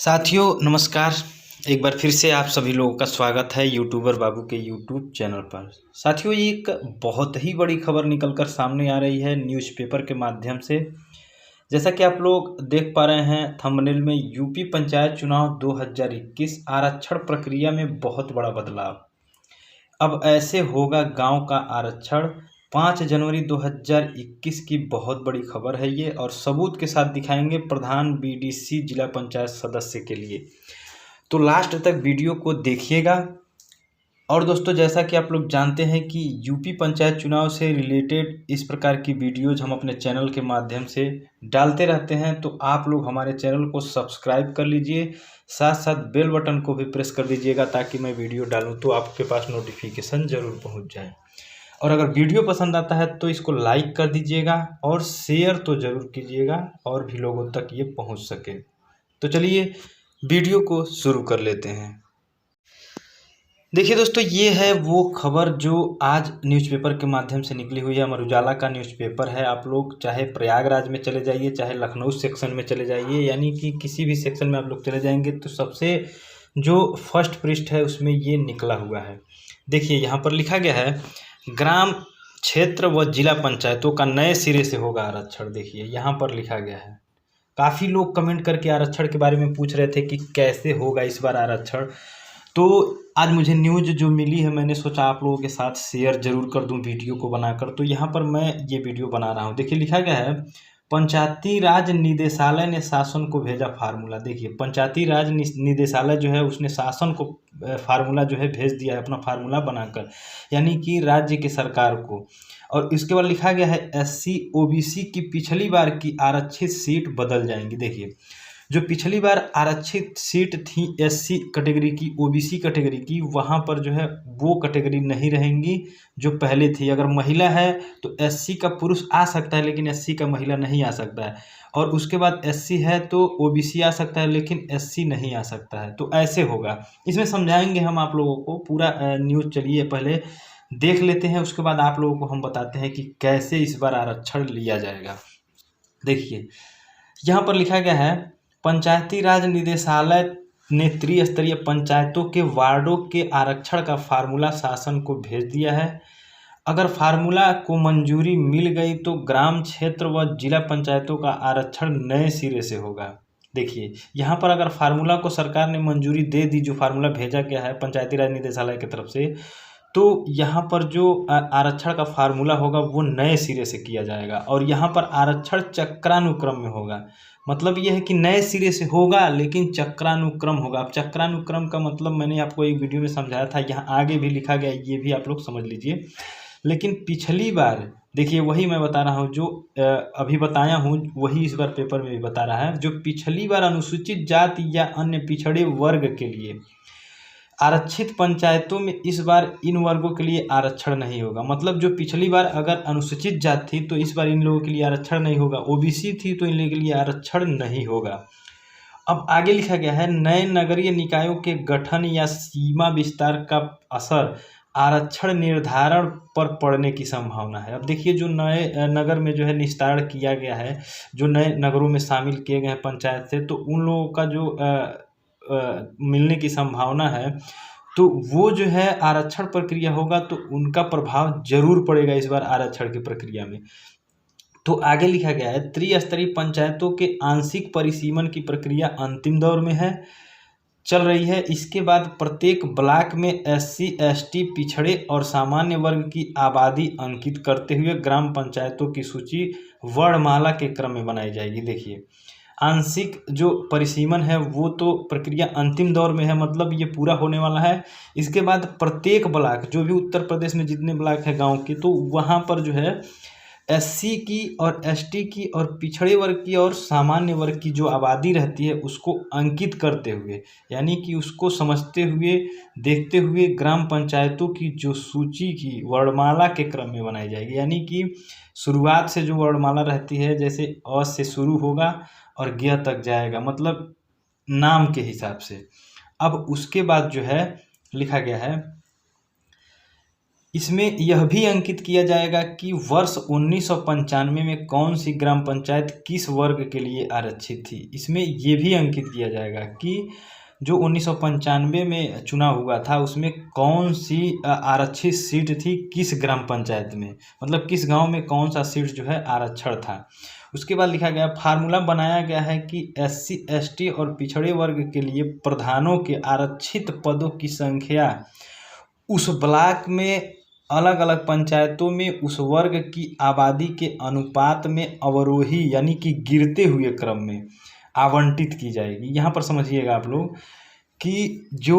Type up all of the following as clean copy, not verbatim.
साथियों नमस्कार। एक बार फिर से आप सभी लोगों का स्वागत है यूट्यूबर बाबू के यूट्यूब चैनल पर। साथियों ये एक बहुत ही बड़ी खबर निकलकर सामने आ रही है न्यूज़पेपर के माध्यम से। जैसा कि आप लोग देख पा रहे हैं थंबनेल में, यूपी पंचायत चुनाव 2021 आरक्षण प्रक्रिया में बहुत बड़ा बदलाव। अब ऐसे होगा गांव का आरक्षण। 5 जनवरी 2021 की बहुत बड़ी खबर है ये, और सबूत के साथ दिखाएंगे प्रधान बीडीसी जिला पंचायत सदस्य के लिए। तो लास्ट तक वीडियो को देखिएगा। और दोस्तों, जैसा कि आप लोग जानते हैं कि यूपी पंचायत चुनाव से रिलेटेड इस प्रकार की वीडियोज हम अपने चैनल के माध्यम से डालते रहते हैं, तो आप लोग हमारे चैनल को सब्सक्राइब कर लीजिए, साथ साथ बेल बटन को भी प्रेस कर दीजिएगा ताकि मैं वीडियो डालूं तो आपके पास नोटिफिकेशन ज़रूर पहुंच जाए। और अगर वीडियो पसंद आता है तो इसको लाइक कर दीजिएगा और शेयर तो ज़रूर कीजिएगा और भी लोगों तक ये पहुंच सके। तो चलिए वीडियो को शुरू कर लेते हैं। देखिए दोस्तों, ये है वो खबर जो आज न्यूज़पेपर के माध्यम से निकली हुई है। अमर उजाला का न्यूज़पेपर है। आप लोग चाहे प्रयागराज में चले जाइए, चाहे लखनऊ सेक्शन में चले जाइए, यानी कि किसी भी सेक्शन में आप लोग चले जाएंगे तो सबसे जो फर्स्ट पृष्ठ है उसमें ये निकला हुआ है। देखिए यहाँ पर लिखा गया है, ग्राम क्षेत्र व जिला पंचायतों का नए सिरे से होगा आरक्षण। देखिए यहाँ पर लिखा गया है। काफ़ी लोग कमेंट करके आरक्षण के बारे में पूछ रहे थे कि कैसे होगा इस बार आरक्षण। तो आज मुझे न्यूज़ जो मिली है, मैंने सोचा आप लोगों के साथ शेयर जरूर कर दूं वीडियो को बनाकर। तो यहाँ पर मैं ये वीडियो बना रहा हूँ। देखिए लिखा गया है, पंचायती राज निदेशालय ने शासन को भेजा फार्मूला। देखिए पंचायती राज निदेशालय जो है उसने शासन को फार्मूला जो है भेज दिया है, अपना फार्मूला बनाकर, यानी कि राज्य की सरकार को। और इसके बाद लिखा गया है, SC OBC की पिछली बार की आरक्षित सीट बदल जाएंगी। देखिए जो पिछली बार आरक्षित सीट थी SC कैटेगरी की, OBC कैटेगरी की, वहाँ पर जो है वो कैटेगरी नहीं रहेंगी जो पहले थी। अगर महिला है तो SC का पुरुष आ सकता है लेकिन SC का महिला नहीं आ सकता है, और उसके बाद SC है तो OBC आ सकता है लेकिन SC नहीं आ सकता है। तो ऐसे होगा, इसमें समझाएंगे हम आप लोगों को पूरा न्यूज़। चलिए पहले देख लेते हैं, उसके बाद आप लोगों को हम बताते हैं कि कैसे इस बार आरक्षण लिया जाएगा। देखिए यहाँ पर लिखा गया है, पंचायती राज निदेशालय ने त्रिस्तरीय पंचायतों के वार्डों के आरक्षण का फार्मूला शासन को भेज दिया है। अगर फार्मूला को मंजूरी मिल गई तो ग्राम क्षेत्र व जिला पंचायतों का आरक्षण नए सिरे से होगा। देखिए यहाँ पर अगर फार्मूला को सरकार ने मंजूरी दे दी, जो फार्मूला भेजा गया है पंचायती राज निदेशालय की तरफ से, तो यहाँ पर जो आरक्षण का फार्मूला होगा वो नए सिरे से किया जाएगा। और यहाँ पर आरक्षण चक्रानुक्रम में होगा। मतलब यह है कि नए सिरे से होगा लेकिन चक्रानुक्रम होगा। अब चक्रानुक्रम का मतलब मैंने आपको एक वीडियो में समझाया था, यहाँ आगे भी लिखा गया, ये भी आप लोग समझ लीजिए। लेकिन पिछली बार देखिए वही मैं बता रहा हूँ, जो अभी बताया हूँ वही इस बार पेपर में भी बता रहा है। जो पिछली बार अनुसूचित जाति या अन्य पिछड़े वर्ग के लिए आरक्षित पंचायतों में इस बार इन वर्गों के लिए आरक्षण नहीं होगा। मतलब जो पिछली बार अगर अनुसूचित जाति थी तो इस बार इन लोगों के लिए आरक्षण नहीं होगा, OBC थी तो इन लोगों के लिए आरक्षण नहीं होगा। अब आगे लिखा गया है, नए नगरीय निकायों के गठन या सीमा विस्तार का असर आरक्षण निर्धारण पर पड़ने की संभावना है। अब देखिए जो नए नगर में जो है निस्तारण किया गया है, जो नए नगरों में शामिल किए गए हैं पंचायत से, तो उन लोगों का जो मिलने की संभावना है, तो वो जो है आरक्षण प्रक्रिया होगा तो उनका प्रभाव जरूर पड़ेगा इस बार आरक्षण की प्रक्रिया में। तो आगे लिखा गया है, त्रिस्तरीय पंचायतों के आंशिक परिसीमन की प्रक्रिया अंतिम दौर में है, चल रही है। इसके बाद प्रत्येक ब्लॉक में SC ST पिछड़े और सामान्य वर्ग की आबादी अंकित करते हुए ग्राम पंचायतों की सूची वर्णमाला के क्रम में बनाई जाएगी। देखिए आंशिक जो परिसीमन है वो तो प्रक्रिया अंतिम दौर में है, मतलब ये पूरा होने वाला है। इसके बाद प्रत्येक ब्लॉक, जो भी उत्तर प्रदेश में जितने ब्लॉक है गांव के, तो वहाँ पर जो है SC की और ST की और पिछड़े वर्ग की और सामान्य वर्ग की जो आबादी रहती है उसको अंकित करते हुए, यानी कि उसको समझते हुए, देखते हुए ग्राम पंचायतों की जो सूची की वर्णमाला के क्रम में बनाई जाएगी। यानी कि शुरुआत से जो वर्णमाला रहती है, जैसे अ से शुरू होगा और ज्ञ तक जाएगा, मतलब नाम के हिसाब से। अब उसके बाद जो है लिखा गया है, इसमें यह भी अंकित किया जाएगा कि वर्ष 1995 में कौन सी ग्राम पंचायत किस वर्ग के लिए आरक्षित थी। इसमें ये भी अंकित किया जाएगा कि जो 1995 में चुनाव हुआ था उसमें कौन सी आरक्षित सीट थी किस ग्राम पंचायत में, मतलब किस गांव में कौन सा सीट जो है आरक्षण था। उसके बाद लिखा गया फार्मूला बनाया गया है कि SC ST और पिछड़े वर्ग के लिए प्रधानों के आरक्षित पदों की संख्या उस ब्लॉक में अलग अलग पंचायतों में उस वर्ग की आबादी के अनुपात में अवरोही यानी कि गिरते हुए क्रम में आवंटित की जाएगी। यहाँ पर समझिएगा आप लोग कि जो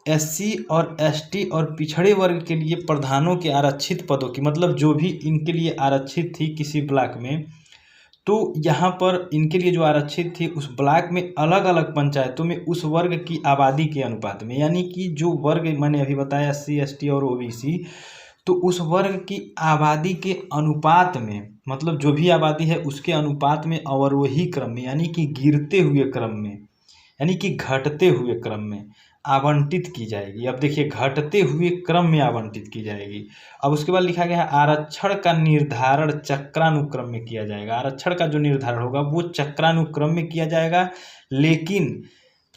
SC और ST और पिछड़े वर्ग के लिए प्रधानों के आरक्षित पदों की, मतलब जो भी इनके लिए आरक्षित थी किसी ब्लॉक में, तो यहाँ पर इनके लिए जो आरक्षित थी उस ब्लॉक में अलग अलग पंचायतों में उस वर्ग की आबादी के अनुपात में, यानी कि जो वर्ग मैंने अभी बताया SC ST और OBC, तो उस वर्ग की आबादी के अनुपात में, मतलब जो भी आबादी है उसके अनुपात में अवरोही क्रम में यानी कि गिरते हुए क्रम में यानी कि घटते हुए क्रम में आवंटित की जाएगी। अब देखिए घटते हुए क्रम में आवंटित की जाएगी। अब उसके बाद लिखा गया है आरक्षण का निर्धारण चक्रानुक्रम में किया जाएगा। आरक्षण का जो निर्धारण होगा वो चक्रानुक्रम में किया जाएगा, लेकिन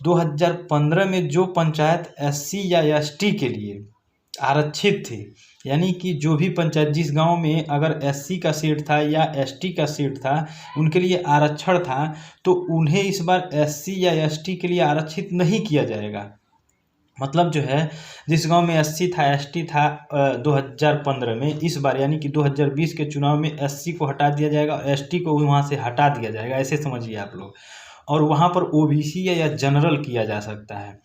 2015 में जो पंचायत SC या ST के लिए आरक्षित थी, यानी कि जो भी पंचायत जिस गांव में अगर SC का सीट था या ST का सीट था उनके लिए आरक्षण था, तो उन्हें इस बार SC या ST के लिए आरक्षित नहीं किया जाएगा। मतलब जो है जिस गांव में SC था ST था 2015 में, इस बार यानी कि 2020 के चुनाव में SC को हटा दिया जाएगा और ST को वहां से हटा दिया जाएगा, ऐसे समझिए आप लोग। और वहां पर OBC या जनरल किया जा सकता है।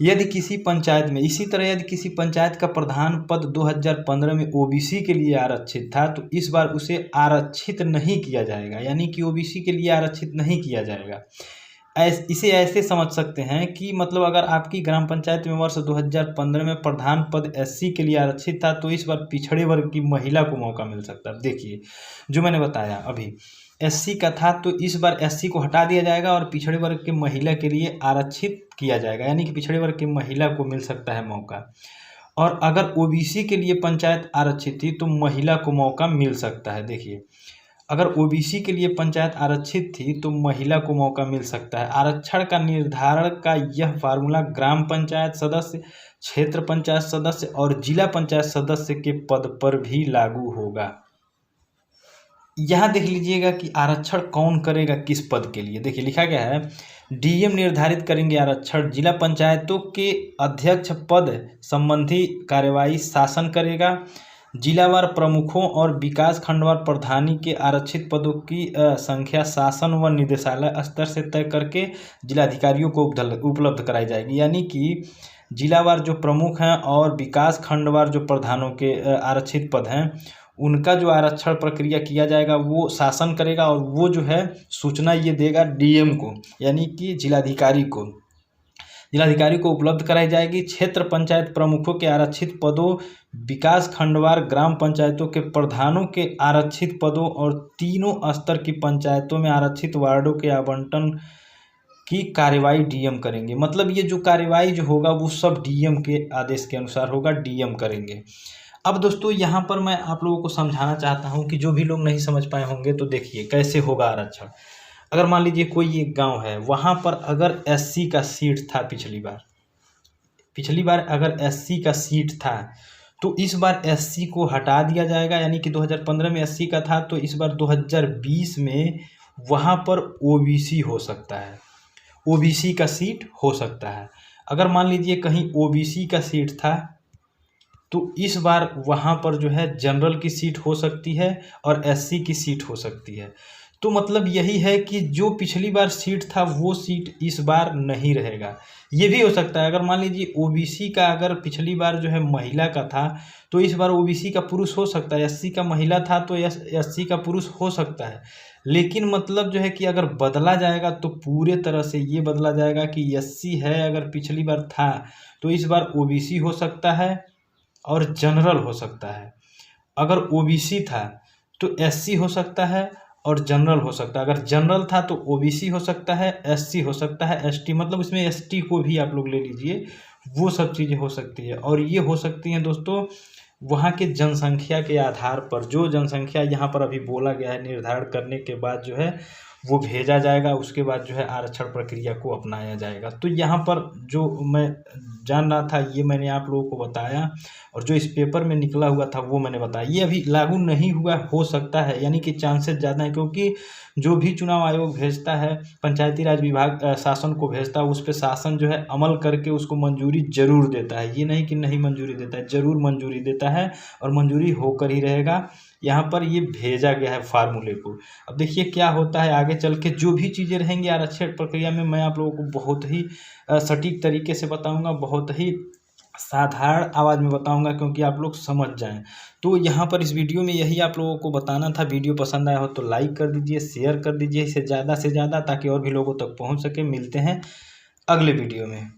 यदि किसी पंचायत में, इसी तरह यदि किसी पंचायत का प्रधान पद 2015 में OBC के लिए आरक्षित था तो इस बार उसे आरक्षित नहीं किया जाएगा, यानी कि OBC के लिए आरक्षित नहीं किया जाएगा। इसे ऐसे समझ सकते हैं कि मतलब अगर आपकी ग्राम पंचायत में वर्ष 2015 में प्रधान पद SC के लिए आरक्षित था तो इस बार पिछड़े वर्ग की महिला को मौका मिल सकता है। देखिए जो मैंने बताया अभी SC का था तो इस बार SC को हटा दिया जाएगा और पिछड़े वर्ग के महिला के लिए आरक्षित किया जाएगा, यानी कि पिछड़े वर्ग की महिला को मिल सकता है मौका। और अगर OBC के लिए पंचायत आरक्षित थी तो महिला को मौका मिल सकता है। देखिए अगर OBC के लिए पंचायत आरक्षित थी तो महिला को मौका मिल सकता है। आरक्षण का निर्धारण का यह फार्मूला ग्राम पंचायत सदस्य, क्षेत्र पंचायत सदस्य और जिला पंचायत सदस्य के पद पर भी लागू होगा। यहाँ देख लीजिएगा कि आरक्षण कौन करेगा किस पद के लिए। देखिए लिखा गया है DM निर्धारित करेंगे आरक्षण, जिला पंचायतों के अध्यक्ष पद संबंधी कार्यवाही शासन करेगा, जिलावार प्रमुखों और विकास खंडवार प्रधानी के आरक्षित पदों की संख्या शासन व निदेशालय स्तर से तय करके जिलाधिकारियों को उपलब्ध कराई जाएगी। यानी कि जिलावार जो प्रमुख हैं और विकास खंडवार जो प्रधानों के आरक्षित पद हैं उनका जो आरक्षण प्रक्रिया किया जाएगा वो शासन करेगा और वो जो है सूचना ये देगा DM को, यानी कि जिलाधिकारी को उपलब्ध कराई जाएगी। क्षेत्र पंचायत प्रमुखों के आरक्षित पदों, विकास खंडवार ग्राम पंचायतों के प्रधानों के आरक्षित पदों और तीनों स्तर की पंचायतों में आरक्षित वार्डों के आवंटन की कार्यवाही DM करेंगे। मतलब ये जो कार्यवाही जो होगा वो सब DM के आदेश के अनुसार होगा, DM करेंगे। अब दोस्तों यहाँ पर मैं आप लोगों को समझाना चाहता हूँ कि जो भी लोग नहीं समझ पाए होंगे तो देखिए कैसे होगा आरक्षण। अगर मान लीजिए कोई एक गांव है, वहाँ पर अगर SC का सीट था पिछली बार अगर SC का सीट था तो इस बार SC को हटा दिया जाएगा, यानी कि 2015 में SC का था तो इस बार 2020 में वहाँ पर OBC हो सकता है, OBC का सीट हो सकता है। अगर मान लीजिए कहीं OBC का सीट था तो इस बार वहाँ पर जो है जनरल की सीट हो सकती है और SC की सीट हो सकती है। तो मतलब यही है कि जो पिछली बार सीट था वो सीट इस बार नहीं रहेगा। ये भी हो सकता है अगर मान लीजिए OBC का अगर पिछली बार जो है महिला का था तो इस बार OBC का पुरुष हो सकता है, SC का महिला था तो SC का पुरुष हो सकता है। लेकिन मतलब जो है कि अगर बदला जाएगा तो पूरे तरह से ये बदला जाएगा कि SC है अगर पिछली बार था तो इस बार OBC हो सकता है और जनरल हो सकता है। अगर OBC था तो SC हो सकता है और जनरल हो सकता है। अगर जनरल था तो OBC हो सकता है, SC हो सकता है, ST मतलब इसमें ST को भी आप लोग ले लीजिए, वो सब चीज़ें हो सकती है। और ये हो सकती हैं दोस्तों वहाँ के जनसंख्या के आधार पर, जो जनसंख्या यहाँ पर अभी बोला गया है, निर्धारण करने के बाद जो है वो भेजा जाएगा। उसके बाद जो है आरक्षण प्रक्रिया को अपनाया जाएगा। तो यहाँ पर जो मैं जान रहा था ये मैंने आप लोगों को बताया, और जो इस पेपर में निकला हुआ था वो मैंने बताया। ये अभी लागू नहीं हुआ, हो सकता है, यानी कि चांसेस ज़्यादा हैं, क्योंकि जो भी चुनाव आयोग भेजता है, पंचायती राज विभाग शासन को भेजता है, उस पर शासन जो है अमल करके उसको मंजूरी जरूर देता है। ये नहीं कि नहीं मंजूरी देता है, जरूर मंजूरी देता है, और मंजूरी होकर ही रहेगा। यहाँ पर ये भेजा गया है फार्मूले को। अब देखिए क्या होता है आगे चल के, जो भी चीज़ें रहेंगी आरक्षण प्रक्रिया में, मैं आप लोगों को बहुत ही सटीक तरीके से बताऊंगा, बहुत ही साधारण आवाज़ में बताऊंगा, क्योंकि आप लोग समझ जाएं। तो यहाँ पर इस वीडियो में यही आप लोगों को बताना था। वीडियो पसंद आया हो तो लाइक कर दीजिए, शेयर कर दीजिए इसे ज़्यादा से ज़्यादा, ताकि और भी लोगों तक पहुँच सके। मिलते हैं अगले वीडियो में।